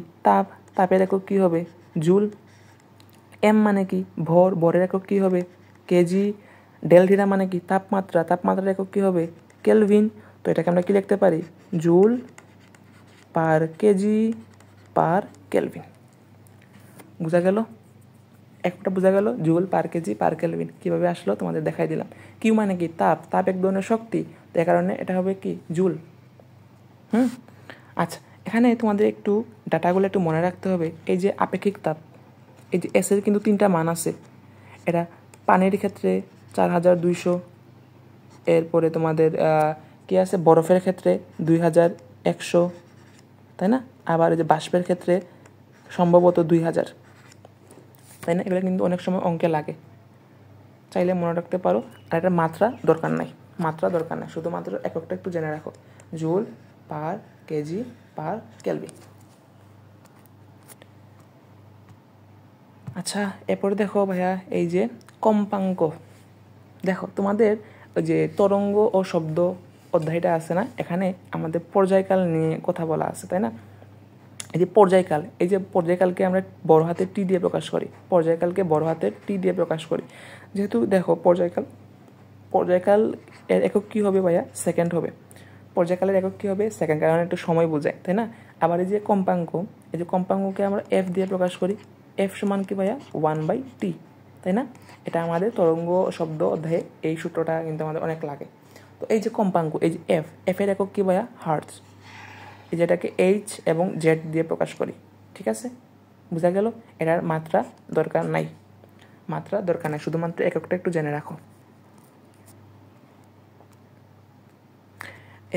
তাপের একক কী হবে, জুল। এম মানে কি, ভরের একক কী হবে, কেজি। ডেল থিটা মানে কি, তাপমাত্রার একক কী হবে, কেলভিন। তো এটাকে আমরা কি লিখতে পারি, joule per KG per kelvin. বোঝা গেল? একটা বোঝা গেল, joule per KG per kelvin কীভাবে আসলো তোমাদের দেখাই দিলাম। কিউ মানে কি, তাপ এক ধরনের শক্তি, তো এ কারণে এটা হবে কি, জুল। আচ্ছা, এখানে তোমাদের একটু ডাটাগুলো একটু মনে রাখতে হবে। এই যে আপেক্ষিক তাপ, এই যে এসের কিন্তু 3টা মান আছে। এটা পানির ক্ষেত্রে 4200, এরপরে তোমাদের কি আছে, বরফের ক্ষেত্রে 2100, তাই না? আবার এই যে বাষ্পের ক্ষেত্রে সম্ভবত 2000, তাই না? এগুলো কিন্তু অনেক সময় অঙ্কে লাগে, চাইলে মনে রাখতে পারো। আর এটা মাত্রা দরকার নাই, শুধুমাত্র এককটা একটু জেনে রাখো, joule per KG per kelvin. আচ্ছা, এরপরে দেখো ভাইয়া, এই যে কম্পাঙ্ক। দেখো তোমাদের ওই যে তরঙ্গ ও শব্দ অধ্যায়টা আছে না, এখানে আমাদের পর্যায়কাল নিয়ে কথা বলা আছে, তাই না? এই যে পর্যায়কালকে আমরা বড় হাতের টি দিয়ে প্রকাশ করি, যেহেতু দেখো পর্যায়কাল এর একক কী হবে ভাইয়া, সেকেন্ড হবে। পর্যায়কালের একক কী হবে, সেকেন্ড, কারণ একটু সময় বোঝায়, তাই না? আবার এই যে কম্পাঙ্ককে আমরা এফ দিয়ে প্রকাশ করি, এফ সমান কি ভাইয়া, 1/t, তাই না? এটা আমাদের তরঙ্গ শব্দ অধ্যায়ে এই সূত্রটা কিন্তু আমাদের অনেক লাগে। তো এই যে কম্পাঙ্ক, এই যে এফের একক কি ভাইয়া, হার্টজ। এই যেটাকে এইচ এবং জেড দিয়ে প্রকাশ করি, ঠিক আছে? বোঝা গেল? এটার মাত্রা দরকার নাই, শুধুমাত্র এককটা একটু জেনে রাখো।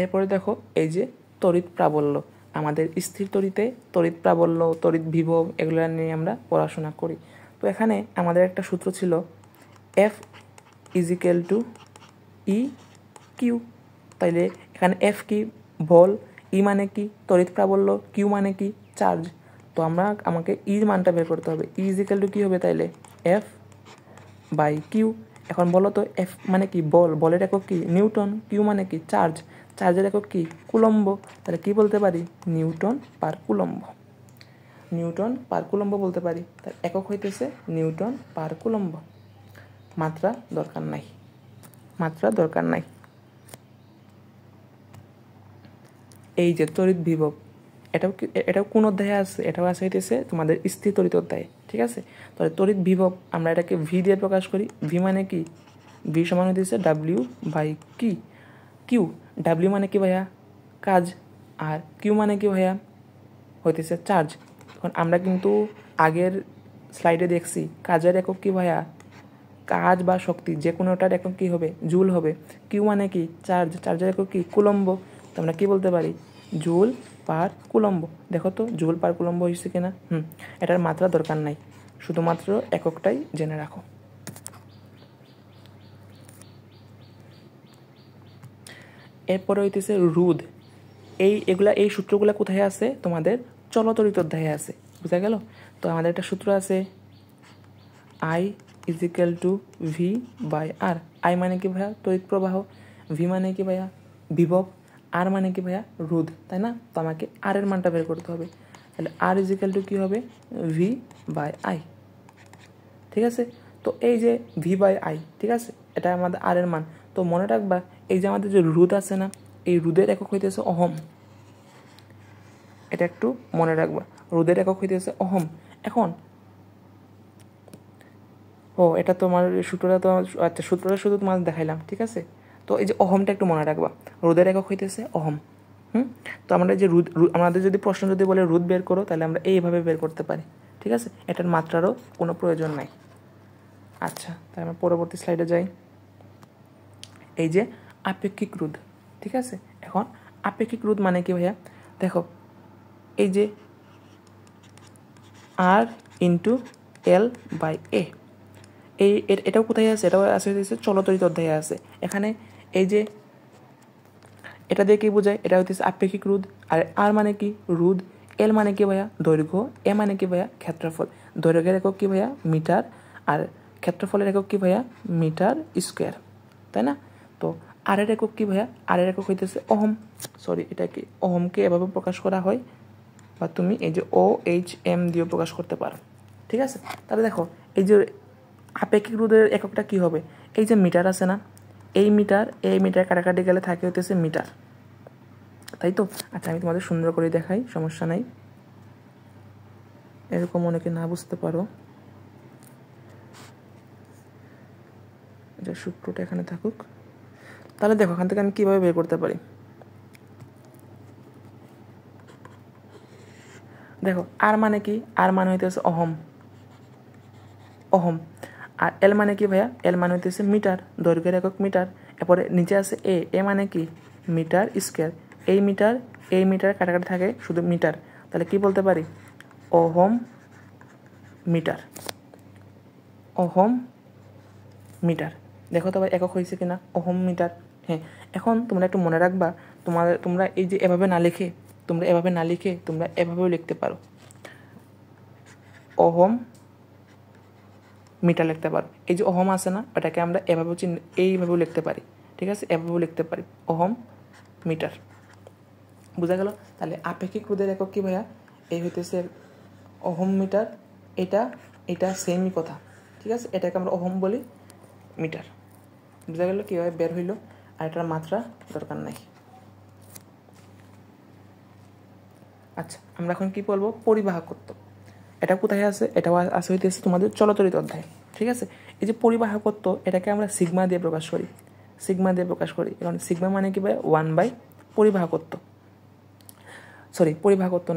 এরপরে দেখো, এই যে তড়িৎ প্রাবল্য, আমাদের স্থির তড়িতে তড়িৎ প্রাবল্য, তড়িৎ বিভব, এগুলো নিয়ে আমরা পড়াশোনা করি। তো এখানে আমাদের একটা সূত্র ছিল, F equal to E Q. তাইলে এখানে এফ কি, বল, ই মানে কি, তড়িৎ প্রাবল্য, কিউ মানে কি, চার্জ। তো আমাকে ইর মানটা বের করতে হবে। ই ইজিক্যাল টু কী হবে তাইলে, এফ বাই কিউ। এখন বলো তো, এফ মানে কি, বলের একক কি, নিউটন। কিউ মানে কি, চার্জের একক কি, কুলম্ব। তাহলে কি বলতে পারি, নিউটন পার কুলম্ব বলতে পারি। তার একক হইতেছে নিউটন পার কুলম্ব। মাত্রা দরকার নাই। এই যে তড়িৎ বিভব, এটাও কোন অধ্যায়ে আছে, এটাও আছে হইতেছে তোমাদের স্থির তড়িৎ অধ্যায়ে, ঠিক আছে। তাহলে তড়িৎ বিভব আমরা এটাকে ভি দিয়ে প্রকাশ করি। ভি মানে কি? ভি সমান হইতেছে ডাব্লিউ বাই কি কিউ। ডাব্লিউ মানে কি ভাইয়া? কাজ। আর কিউ মানে কি ভাইয়া? হইতেছে চার্জ। এখন আমরা কিন্তু আগের স্লাইডে দেখছি কাজের একক কি ভাইয়া? কাজ বা শক্তি যে কোনোটার একক কী হবে? জুল হবে। কিউ মানে কি? চার্জ। চার্জের একক কি? কুলম্ব। তো আমরা কী বলতে পারি? জুল পার কুলম্ব। দেখো তো জুল পার কুলম্ব হয়েছে কিনা। এটার মাত্রা দরকার নাই, শুধুমাত্র এককটাই জেনে রাখো। এরপরে হইতেছে রোধ। এই সূত্রগুলো কোথায় আছে? তোমাদের চলতরিত অধ্যায়ে আছে, বুঝা গেল? তো আমাদের একটা সূত্র আছে I = V/R। I মানে কি ভাইয়া? তড়িৎ প্রবাহ। ভি মানে কি ভাইয়া? বিভব। আর মানে কি ভাইয়া? রোধ, তাই না? তো আমাকে আর এর মানটা বের করতে হবে। তাহলে R = কি হবে? V/I। ঠিক আছে। তো এই যে V/I, ঠিক আছে, এটা আমাদের আর এর মান। তো মনে রাখবা এই যে আমাদের যে রোধ আছে না, এই রোধের একক হইতেছে ওহম। এটা একটু মনে রাখবা, রোধের একক হইতেছে ওহম। এখন এটা তোমার সূত্রটা তো আচ্ছা, সূত্রটা শুধু তোমার দেখাইলাম, ঠিক আছে। তো এই যে ওহমটা একটু মনে রাখবা, রোধের একক হইতেছে ওহম। তো আমরা যে আমাদের যদি প্রশ্ন যদি বলে রোধ বের করো, তাহলে আমরা এইভাবে বের করতে পারি, ঠিক আছে। এটার মাত্রারও কোনো প্রয়োজন নাই। আচ্ছা, তাই আমরা পরবর্তী স্লাইডে যাই। এই যে আপেক্ষিক রোধ, ঠিক আছে। এখন আপেক্ষিক রোধ মানে কি ভাইয়া? দেখো এই যে R/L/A, এটাও কোথায় আছে? এটাও আছে হচ্ছে চলতরিত অধ্যায়ে আছে। এখানে এই যে এটা দিয়ে কি বোঝায়? এটা হচ্ছে আপেক্ষিক রোধ। আর আর মানে কি? রোধ। এল মানে কি ভাইয়া? দৈর্ঘ্য। এ মানে কি ভাইয়া? ক্ষেত্রফল। দৈর্ঘ্যের একক কি ভাইয়া? মিটার। আর ক্ষেত্রফলের একক কি ভাইয়া? মিটার স্কোয়ার, তাই না? তো আর এর একক কি ভাইয়া? আর এর একক হইতেছে ওহম। এটাকে ওহমকে এভাবে প্রকাশ করা হয়, বা তুমি এই যে OHM দিয়েও প্রকাশ করতে পারো, ঠিক আছে। তাহলে দেখো এই যে আপেক্ষিক রোধের এককটা কি হবে? এই যে মিটার আছে না, এই মিটার কাটাকাটি গেলে থাকে হইতেছে মিটার, তাই তো। আচ্ছা, আমি তোমাদের সুন্দর করে দেখাই, সমস্যা নাই, এরকম অনেকে না বুঝতে পারো। যে সূত্রটা এখানে থাকুক, তাহলে দেখো এখান থেকে আমি কীভাবে বের করতে পারি। দেখো আর মানে কি? আর মানে হইতেছে ওহম। আর এল মানে কি ভাইয়া? এল মানে হইতেছে মিটার, দৈর্ঘ্যের একক মিটার। এরপরে নিচে আছে এ মানে কি? Metre square. এই মিটার কাটাকাটি থাকে শুধু মিটার, তাহলে কি বলতে পারি? Ohm metre. দেখো তো ভাই একক হয়েছে কিনা? Ohm metre. হ্যাঁ, এখন তোমরা একটু মনে রাখবা, তোমরা এই যে এভাবে না লিখে তোমরা এভাবেও লিখতে পারো, ওহম মিটার লিখতে পারো। এই যে ওহম আছে না, ওটাকে আমরা এইভাবেও লিখতে পারি, ঠিক আছে, এভাবেও লিখতে পারি, ওহম মিটার। বোঝা গেল? তাহলে আপেক্ষিক রোধের একক কি ভাইয়া? এই হইতেছে ওহম মিটার। এটা সেমই কথা, ঠিক আছে। এটাকে আমরা ওহম বলি, মিটার। বোঝা গেল কীভাবে বের হইল? আর এটার মাত্রা দরকার নাই। আচ্ছা, আমরা এখন কি বলবো? পরিবাহকত্ব। এটা কোথায় আছে? এটাও আছে হইতেছে তোমাদের চলতরিত অধ্যায়, ঠিক আছে। এই যে পরিবাহকত্ব, এটাকে আমরা সিগমা দিয়ে প্রকাশ করি। এখন সিগমা মানে কি ভাই? 1/, পরিবাহকত্ব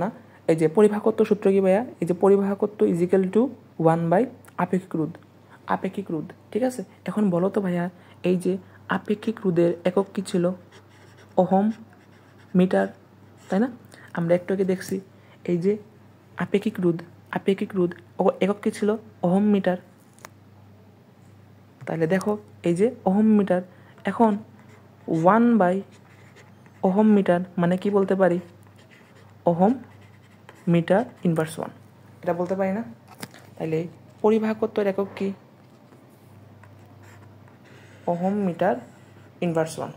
না, এই যে পরিবাহকত্ব সূত্র কি ভাইয়া? এই যে পরিবাহকত্ব = 1/, আপেক্ষিক রোধ, ঠিক আছে। এখন বলো তো ভাইয়া, এই যে আপেক্ষিক রোধের একক কি ছিল? ওহম মিটার, তাই না? আমরা একটু আগে দেখছি এই যে আপেক্ষিক রোধ একক কি ছিল? Ohm metre. তাহলে দেখো এই যে ওহম মিটার, এখন 1/, ওহম মিটার মানে কি বলতে পারি? ওহম মিটার ইনভার্স 1, এটা বলতে পারি না? তাহলে পরিবাহকত্বের একক কি? Ohm metre inverse 1।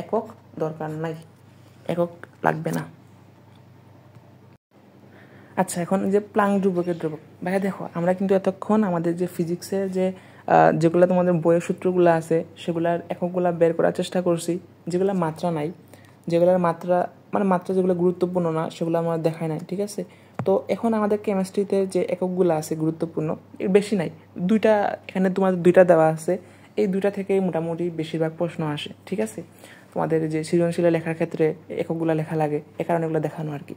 একক দরকার নাই, একক লাগবে না। আচ্ছা, এখন যে প্লাঙ্ক ধ্রুবকের ধ্রুবক, ভাইয়া দেখো আমরা কিন্তু এতক্ষণ আমাদের যে ফিজিক্সের যেগুলো তোমাদের বইয়ের সূত্রগুলো আছে সেগুলোর এককগুলো বের করার চেষ্টা করছি। যেগুলো মাত্রা নাই, যেগুলোর মাত্রা যেগুলো গুরুত্বপূর্ণ না, সেগুলো আমরা দেখাই নাই, ঠিক আছে। তো এখন আমাদের কেমিস্ট্রিতে যে এককগুলো আছে গুরুত্বপূর্ণ বেশি নাই, দুইটা, এখানে তোমাদের দুইটা দেওয়া আছে, এই দুইটা থেকে মোটামুটি বেশিরভাগ প্রশ্ন আসে, ঠিক আছে। তোমাদের যে সৃজনশীল লেখার ক্ষেত্রে এককগুলো লেখা লাগে, এ কারণে এগুলো দেখানো আর কি।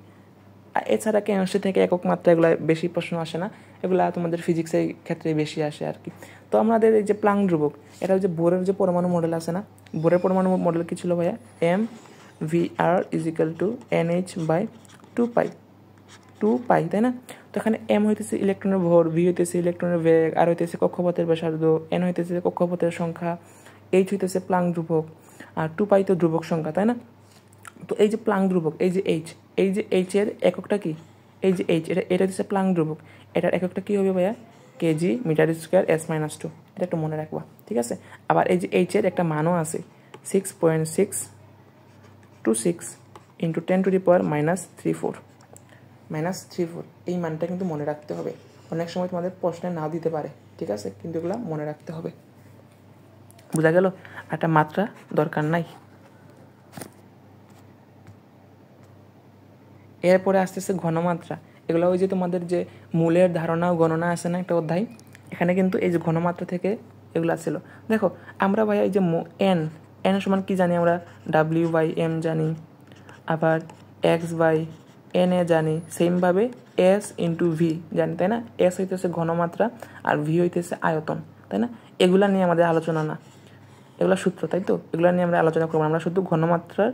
আর এছাড়া কেমিস্ট্রি থেকে একক মাত্রা এগুলো বেশি প্রশ্ন আসে না, এগুলা তোমাদের ফিজিক্সের ক্ষেত্রে বেশি আসে আর কি। তো আমাদের এই যে প্লাঙ্ক ধ্রুবক, এটা হচ্ছে বোরের যে পরমাণু মডেল আছে না, বোরের পরমাণু মডেল কী ছিল ভাইয়া, MVr = NH/2 পাই, তাই না। তো এখানে M হইতেছে ইলেকট্রনের ভর, V হইতেছে ইলেকট্রনের বেগ, আর হইতেছে কক্ষপথের ব্যাসার্ধ, N হইতেছে কক্ষপথের সংখ্যা, H হইতেছে প্লাঙ্ক ধ্রুবক, আর 2 পাই তো ধ্রুবক সংখ্যা, তাই না। তো এই যে প্লাঙ্ক ধ্রুবক, এই যে H এর এককটা কি, এই যে H, এটা হচ্ছে প্লাঙ্ক ধ্রুবক, এটার এককটা কী হবে ভাইয়া, kg/m², s-2, এটা একটু মনে রাখবা, ঠিক আছে। আবার এই যে H এর একটা মানও আছে, 6.626 × 10⁻³ এই মানটা কিন্তু মনে রাখতে হবে। অনেক সময় তোমাদের প্রশ্নে নাও দিতে পারে, ঠিক আছে, কিন্তু এগুলো মনে রাখতে হবে। বোঝা গেল, একটা মাত্রা দরকার নাই। এরপরে আসতেছে ঘনমাত্রা। এগুলো ওই যে তোমাদের যে মূলের ধারণা ও গণনা আছে না একটা অধ্যায়, এখানে কিন্তু এই যে ঘনমাত্রা থেকে এগুলো ছিল। দেখো আমরা ভাই এই যে এন সমান কী জানি আমরা, W/m জানি, আবার X/n জানি, সেমভাবে S × V জানি, তাই না। S হইতেছে ঘনমাত্রা আর V হইতেছে আয়তন, তাই না। এগুলা নিয়ে আমাদের আলোচনা না, এগুলো সূত্র, তাই তো, এগুলো নিয়ে আমরা আলোচনা করবো। আমরা শুধু ঘনমাত্রার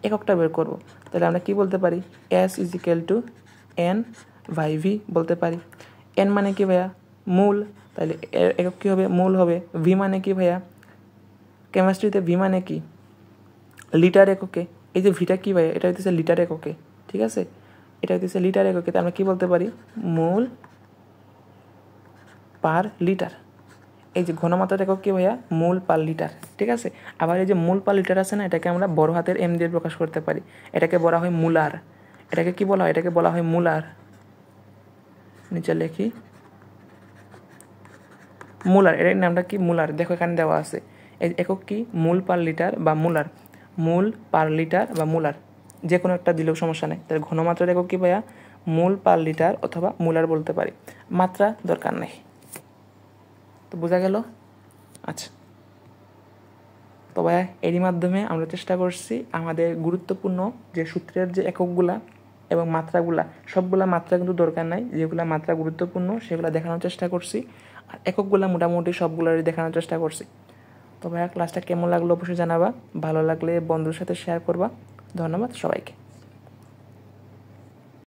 এককটা বের করব। তাহলে আমরা কি বলতে পারি, S = N/V বলতে পারি। N মানে কি ভাইয়া, মূল, তাহলে একক কী হবে, মূল হবে। V মানে কি ভাইয়া, কেমিস্ট্রিতে V মানে কি, লিটার এককে। এই যে ভিটা কি ভাইয়া, এটা হইতেছে লিটার এককে, ঠিক আছে, এটা হইতেছে লিটার এককে। আমরা কি বলতে পারি, মোল পার লিটার। এই যে ঘনমাত্রার একক কি ভাইয়া, মোল পার লিটার, ঠিক আছে। আবার এই যে মোল পার লিটার আছে না, এটাকে আমরা বড় হাতের M দিয়ে প্রকাশ করতে পারি, এটাকে বলা হয় মুলার। এটাকে কি বলা হয়, এটাকে বলা হয় মুলার। নিচে লিখি মুলার, এর নামটা কি, মুলার। দেখো এখানে দেওয়া আছে, এই একক কি, মোল পার লিটার বা মুলার, মোল পার লিটার বা মুলার, যে কোনো একটা দিলেও সমস্যা নেই। তাহলে ঘনমাত্রার একক কি ভাইয়া, মোল পার লিটার অথবা মুলার বলতে পারি, মাত্রা দরকার নেই। তো বোঝা গেল। আচ্ছা, তো ভাইয়া এরই মাধ্যমে আমরা চেষ্টা করছি আমাদের গুরুত্বপূর্ণ যে সূত্রের যে এককগুলা এবং মাত্রাগুলা, সবগুলা মাত্রা কিন্তু দরকার নাই, যেগুলো মাত্রা গুরুত্বপূর্ণ সেগুলো দেখানোর চেষ্টা করছি, আর এককগুলা মোটামুটি সবগুলোরই দেখানোর চেষ্টা করছি। তো ভাইয়া ক্লাসটা কেমন লাগলো অবশ্যই জানাবা, ভালো লাগলে বন্ধুর সাথে শেয়ার করবা। ধন্যবাদ সবাইকে।